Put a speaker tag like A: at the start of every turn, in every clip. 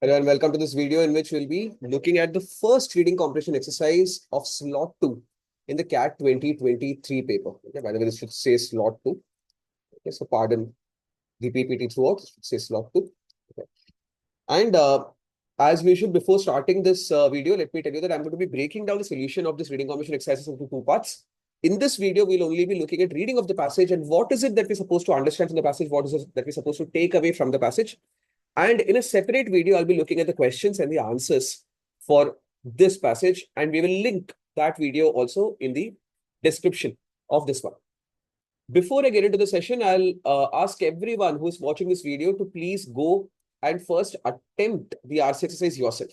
A: Hello and welcome to this video in which we'll be looking at the first reading comprehension exercise of slot 2 in the CAT 2023 paper. Okay, by the way, this should say slot 2. Okay, so pardon the PPT throughout, it should say slot 2. Okay. And as we should, before starting this video, let me tell you that I'm going to be breaking down the solution of this reading comprehension exercise into two parts. In this video, we'll only be looking at reading of the passage and what is it that we're supposed to understand from the passage, what is it that we're supposed to take away from the passage. And in a separate video, I'll be looking at the questions and the answers for this passage. And we will link that video also in the description of this one. Before I get into the session, I'll ask everyone who's watching this video to please go and first attempt the RC exercise yourself.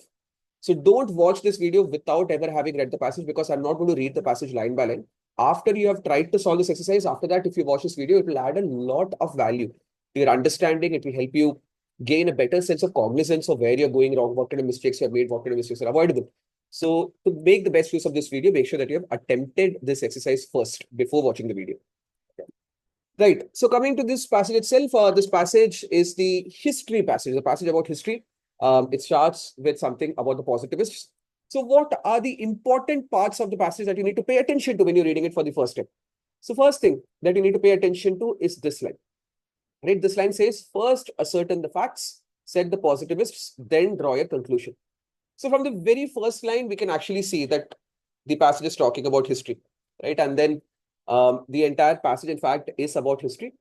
A: So don't watch this video without ever having read the passage, because I'm not going to read the passage line by line. After you have tried to solve this exercise, after that, if you watch this video, it will add a lot of value to your understanding. It will help you gain a better sense of cognizance of where you're going wrong, what kind of mistakes you have made, what kind of mistakes are avoidable. So to make the best use of this video, make sure that you have attempted this exercise first before watching the video. Okay. Right. So coming to this passage itself, this passage is the history passage, the passage about history. It starts with something about the positivists. So what are the important parts of the passage that you need to pay attention to when you're reading it for the first time? So first thing that you need to pay attention to is this line. Right? This line says, first ascertain the facts, set the positivists, then draw your conclusion. So from the very first line, we can actually see that the passage is talking about history, right? And then the entire passage, in fact, is about history.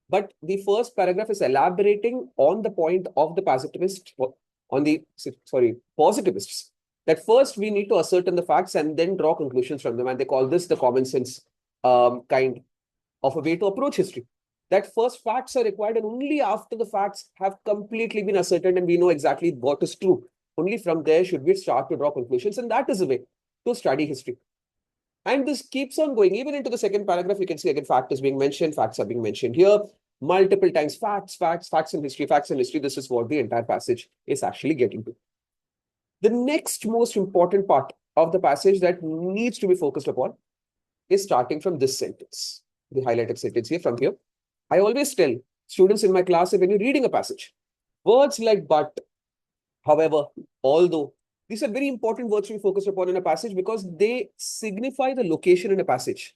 A: But the first paragraph is elaborating on the point of the positivists, positivists. That first we need to ascertain the facts and then draw conclusions from them. And they call this the common sense kind of a way to approach history. That first facts are required, and only after the facts have completely been ascertained and we know exactly what is true, only from there should we start to draw conclusions. And that is a way to study history. And this keeps on going. Even into the second paragraph, you can see again, fact is being mentioned, facts are being mentioned here multiple times. Facts in history, facts in history. This is what the entire passage is actually getting to. The next most important part of the passage that needs to be focused upon is starting from this sentence, the highlighted sentence here from here. I always tell students in my class that when you're reading a passage, words like but, however, although, these are very important words to be focused upon in a passage because they signify the location in a passage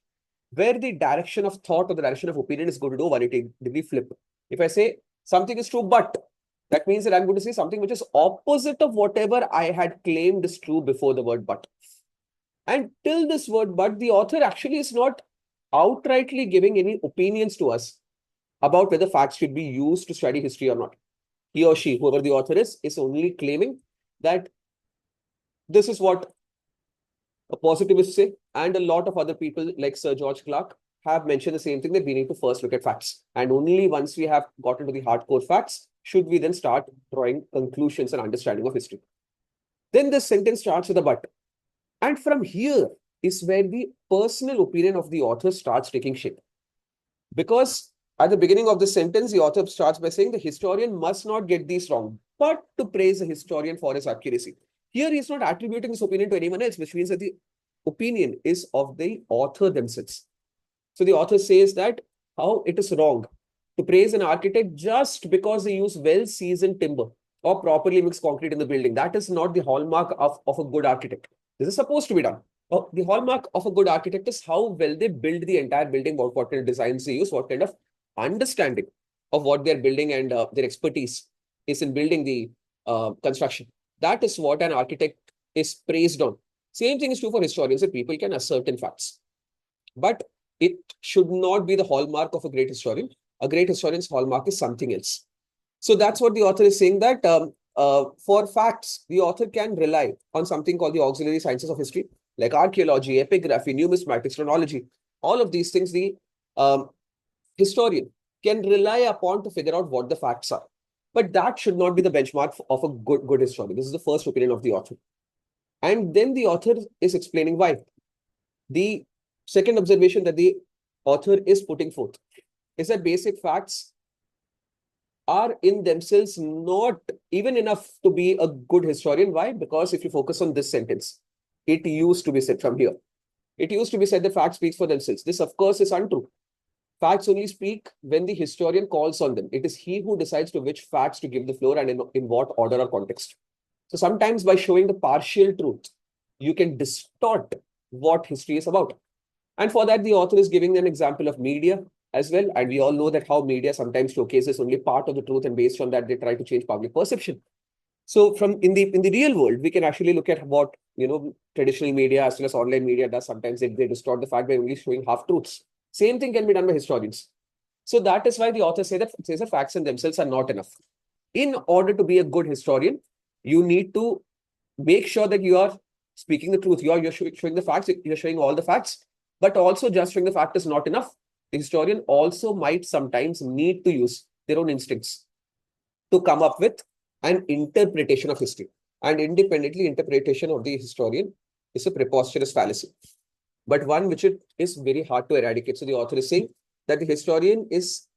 A: where the direction of thought or the direction of opinion is going to do 180-degree flip. If I say something is true, but, that means that I'm going to say something which is opposite of whatever I had claimed is true before the word but. And till this word but, the author actually is not outrightly giving any opinions to us about whether facts should be used to study history or not. He or she, whoever the author is only claiming that this is what a positivist say, and a lot of other people like Sir George Clark have mentioned the same thing, that we need to first look at facts. And only once we have gotten to the hardcore facts, should we then start drawing conclusions and understanding of history. Then this sentence starts with a but. And from here is where the personal opinion of the author starts taking shape. Because at the beginning of the sentence, the author starts by saying the historian must not get these wrong, but to praise the historian for his accuracy. Here, he's not attributing this opinion to anyone else, which means that the opinion is of the author themselves. So the author says that how it is wrong to praise an architect just because they use well-seasoned timber or properly mixed concrete in the building. That is not the hallmark of a good architect. This is supposed to be done. The hallmark of a good architect is how well they build the entire building, what kind of designs they use, what kind of understanding of what they're building, and their expertise is in building the construction. That is what an architect is praised on. Same thing is true for historians, that people can ascertain facts. But it should not be the hallmark of a great historian. A great historian's hallmark is something else. So that's what the author is saying, that for facts, the author can rely on something called the auxiliary sciences of history, like archaeology, epigraphy, numismatics, chronology. All of these things the historian can rely upon to figure out what the facts are. But that should not be the benchmark of a good historian. This is the first opinion of the author. And then the author is explaining why. The second observation that the author is putting forth is that basic facts are in themselves not even enough to be a good historian. Why? Because if you focus on this sentence, it used to be said from here. It used to be said that facts speak for themselves. This, of course, is untrue. Facts only speak when the historian calls on them. It is he who decides to which facts to give the floor and in what order or context. So sometimes by showing the partial truth, you can distort what history is about. And for that, the author is giving an example of media as well. And we all know that how media sometimes showcases only part of the truth, and based on that, they try to change public perception. So from in the real world, we can actually look at what traditional media as well as online media does. Sometimes they distort the fact by only showing half truths. Same thing can be done by historians. So that is why the author says that facts in themselves are not enough. In order to be a good historian, you need to make sure that you are speaking the truth. You're showing the facts. You're showing all the facts, but also just showing the fact is not enough. The historian also might sometimes need to use their own instincts to come up with an interpretation of history. And independently, interpretation of the historian is a preposterous fallacy, but one which it is very hard to eradicate. So the author is saying that the historian is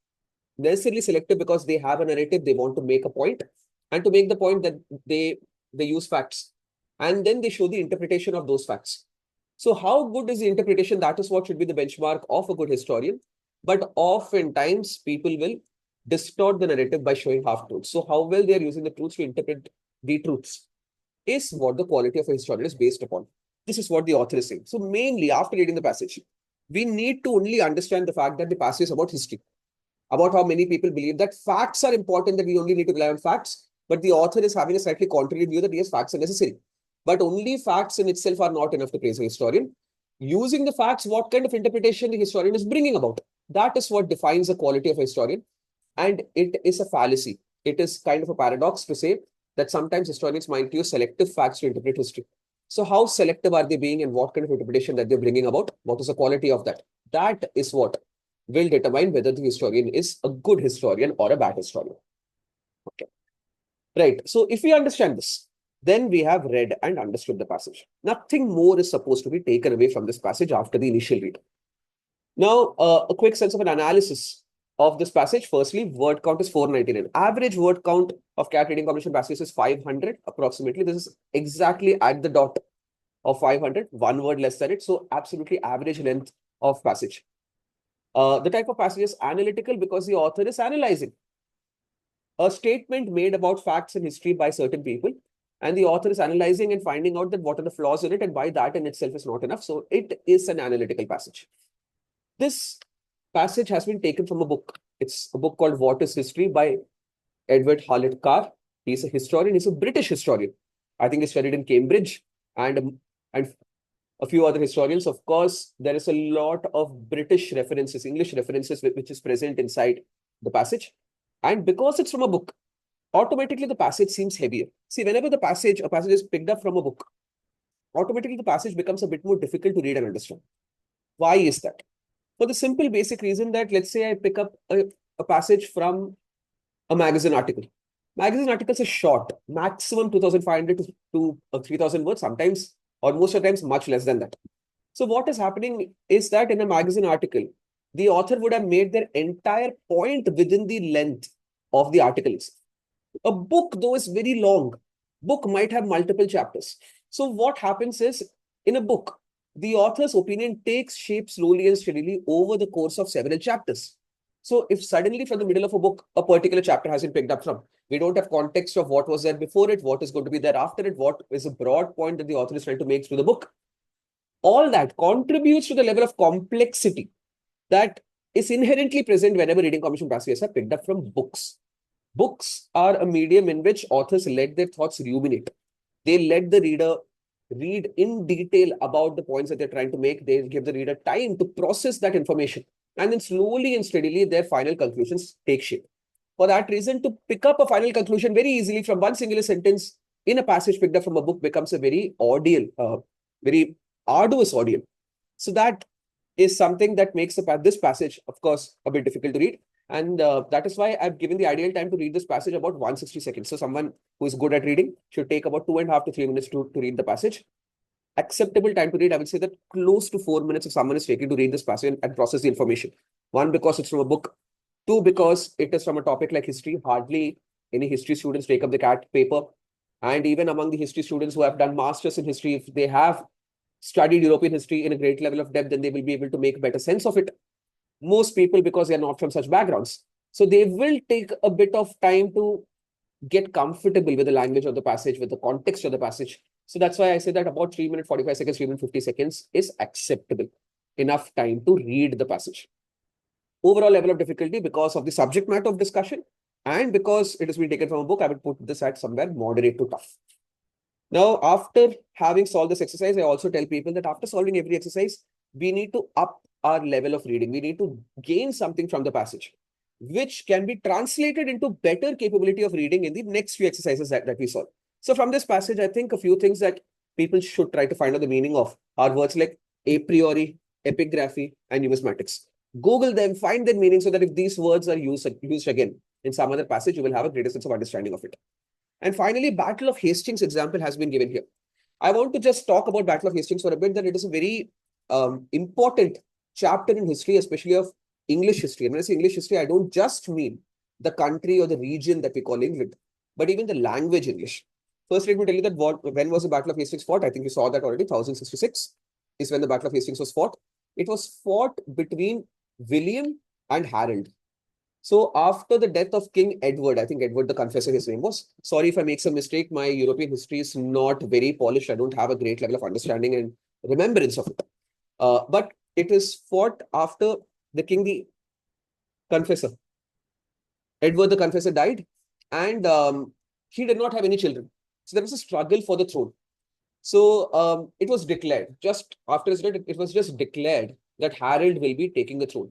A: necessarily selective because they have a narrative, they want to make a point, and to make the point that they use facts, and then they show the interpretation of those facts. So how good is the interpretation? That is what should be the benchmark of a good historian. But oftentimes people will distort the narrative by showing half truths. So how well they are using the truths to interpret the truths is what the quality of a historian is based upon. This is what the author is saying. So mainly after reading the passage, we need to only understand the fact that the passage is about history, about how many people believe that facts are important, that we only need to rely on facts. But the author is having a slightly contrary view that yes, facts are necessary. But only facts in itself are not enough to praise a historian. Using the facts, what kind of interpretation the historian is bringing about, that is what defines the quality of a historian. And it is a fallacy. It is kind of a paradox to say that sometimes historians might use selective facts to interpret history. So how selective are they being, and what kind of interpretation that they're bringing about? What is the quality of that? That is what will determine whether the historian is a good historian or a bad historian. Okay. Right. So if we understand this, then we have read and understood the passage. Nothing more is supposed to be taken away from this passage after the initial read. Now, a quick sense of an analysis of this passage. Firstly, word count is 499. Average word count of CAT reading comprehension passage is 500 approximately. This is exactly at the dot of 500, one word less than it. So absolutely average length of passage. The type of passage is analytical because the author is analyzing a statement made about facts and history by certain people, and the author is analyzing and finding out that what are the flaws in it, and why that in itself is not enough. So it is an analytical passage. This passage has been taken from a book. It's a book called What is History by Edward Hallett Carr. He's a historian. He's a British historian. I think he studied in Cambridge and a few other historians. Of course, there is a lot of British references, English references, which is present inside the passage. And because it's from a book, automatically the passage seems heavier. See, whenever a passage is picked up from a book, automatically the passage becomes a bit more difficult to read and understand. Why is that? For the simple basic reason that, let's say I pick up a passage from a magazine article. Magazine articles are short, maximum 2,500 to 3,000 words, sometimes, or most of the times, much less than that. So what is happening is that in a magazine article, the author would have made their entire point within the length of the articles. A book, though, is very long. Book might have multiple chapters. So what happens is, in a book, the author's opinion takes shape slowly and steadily over the course of several chapters. So if suddenly from the middle of a book, a particular chapter has been picked up from, we don't have context of what was there before it, what is going to be there after it, what is a broad point that the author is trying to make through the book. All that contributes to the level of complexity that is inherently present whenever reading comprehension passages are picked up from books. Books are a medium in which authors let their thoughts ruminate. They let the reader read in detail about the points that they're trying to make. They give the reader time to process that information. And then slowly and steadily, their final conclusions take shape. For that reason, to pick up a final conclusion very easily from one singular sentence in a passage picked up from a book becomes a very very arduous ordeal. So that is something that makes this passage, of course, a bit difficult to read. And that is why I've given the ideal time to read this passage about 160 seconds. So someone who is good at reading should take about 2.5 to 3 minutes to read the passage. Acceptable time to read, I would say that close to 4 minutes if someone is taking to read this passage and process the information. One, because it's from a book. Two, because it is from a topic like history. Hardly any history students take up the CAT paper. And even among the history students who have done masters in history, if they have studied European history in a great level of depth, then they will be able to make better sense of it. most people, because they are not from such backgrounds. So they will take a bit of time to get comfortable with the language of the passage, with the context of the passage. So that's why I say that about 3 minutes, 45 seconds, 3 minutes, 50 seconds is acceptable. Enough time to read the passage. Overall level of difficulty, because of the subject matter of discussion and because it has been taken from a book, I would put this at somewhere moderate to tough. Now, after having solved this exercise, I also tell people that after solving every exercise, we need to up our level of reading. We need to gain something from the passage, which can be translated into better capability of reading in the next few exercises that we solve. So from this passage, I think a few things that people should try to find out the meaning of are words like a priori, epigraphy, and numismatics. Google them, find their meaning so that if these words are used again in some other passage, you will have a greater sense of understanding of it. And finally, Battle of Hastings example has been given here. I want to just talk about Battle of Hastings for a bit, that it is a very important chapter in history, especially of English history. And when I say English history, I don't just mean the country or the region that we call England, but even the language English. First, let me tell you that when was the Battle of Hastings fought? I think you saw that already. 1066 is when the Battle of Hastings was fought. It was fought between William and Harold. So after the death of King Edward, I think Edward the Confessor, his name was. Sorry if I make some mistake. My European history is not very polished. I don't have a great level of understanding and remembrance of it. But it is fought after the King the Confessor. Edward the Confessor died, and he did not have any children. So there was a struggle for the throne. So it was declared, just after his death, it was just declared that Harold will be taking the throne.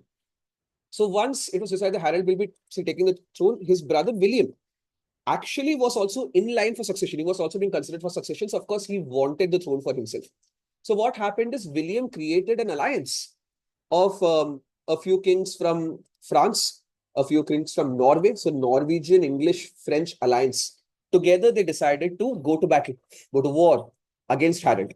A: So once it was decided that Harold will be taking the throne, his brother William actually was also in line for succession. He was also being considered for succession. So of course, he wanted the throne for himself. So what happened is William created an alliance of a few kings from France, a few kings from Norway. So Norwegian, English, French alliance. Together, they decided to go to battle, go to war against Harold.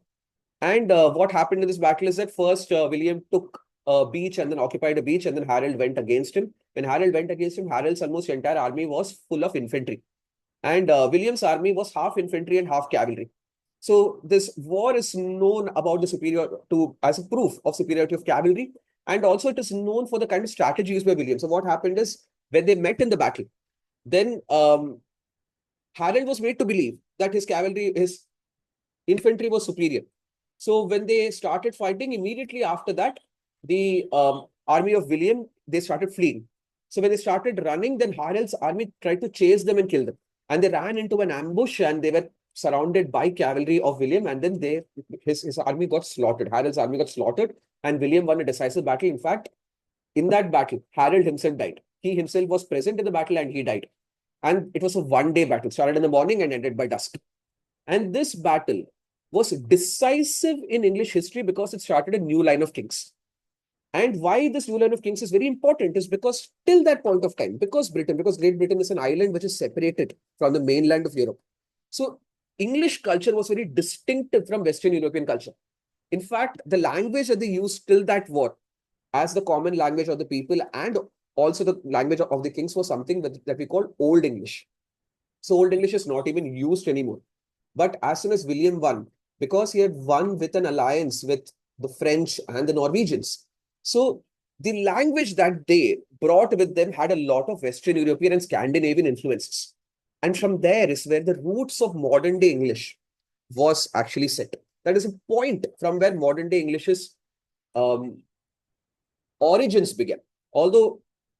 A: And what happened in this battle is that first William took a beach and then occupied a beach, and then Harold went against him. When Harold went against him, Harold's almost entire army was full of infantry. And William's army was half infantry and half cavalry. So this war is known about the as a proof of superiority of cavalry. And also it is known for the kind of strategy used by William. So what happened is when they met in the battle, then Harold was made to believe that his infantry was superior. So when they started fighting, immediately after that, the army of William, they started fleeing. So when they started running, then Harold's army tried to chase them and kill them. And they ran into an ambush and they were surrounded by cavalry of William. And then his army got slaughtered. Harold's army got slaughtered and William won a decisive battle. In fact, in that battle, Harold himself died. He himself was present in the battle and he died. And it was a one-day battle, started in the morning and ended by dusk. And this battle was decisive in English history because it started a new line of kings. And why this new line of kings is very important is because till that point of time, because Great Britain is an island which is separated from the mainland of Europe. So English culture was very distinctive from Western European culture. In fact, the language that they used till that war as the common language of the people and also the language of the kings was something that we call Old English. So Old English is not even used anymore. But as soon as William won, because he had won with an alliance with the French and the Norwegians, so the language that they brought with them had a lot of Western European and Scandinavian influences. And from there is where the roots of modern day English was actually set. That is a point from where modern day English's origins began. Although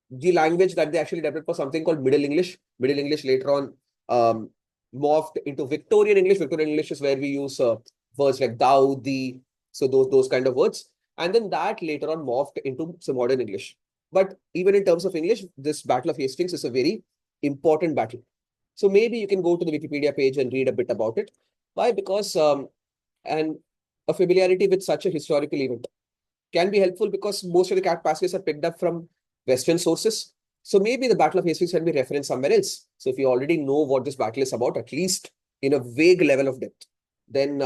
A: the language that they actually developed was something called Middle English. Middle English later on morphed into Victorian English. Victorian English is where we use words like thou, thee, so those kind of words. And then that later on morphed into some modern English. But even in terms of English, this Battle of Hastings is a very important battle. So maybe you can go to the Wikipedia page and read a bit about it. Why? Because and a familiarity with such a historical event can be helpful because most of the passages are picked up from Western sources. So maybe the Battle of Hastings can be referenced somewhere else. So if you already know what this battle is about, at least in a vague level of depth, then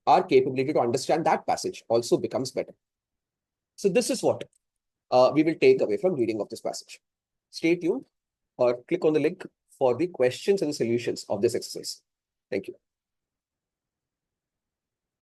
A: our capability to understand that passage also becomes better. So this is what we will take away from reading of this passage. Stay tuned or click on the link for the questions and the solutions of this exercise. Thank you.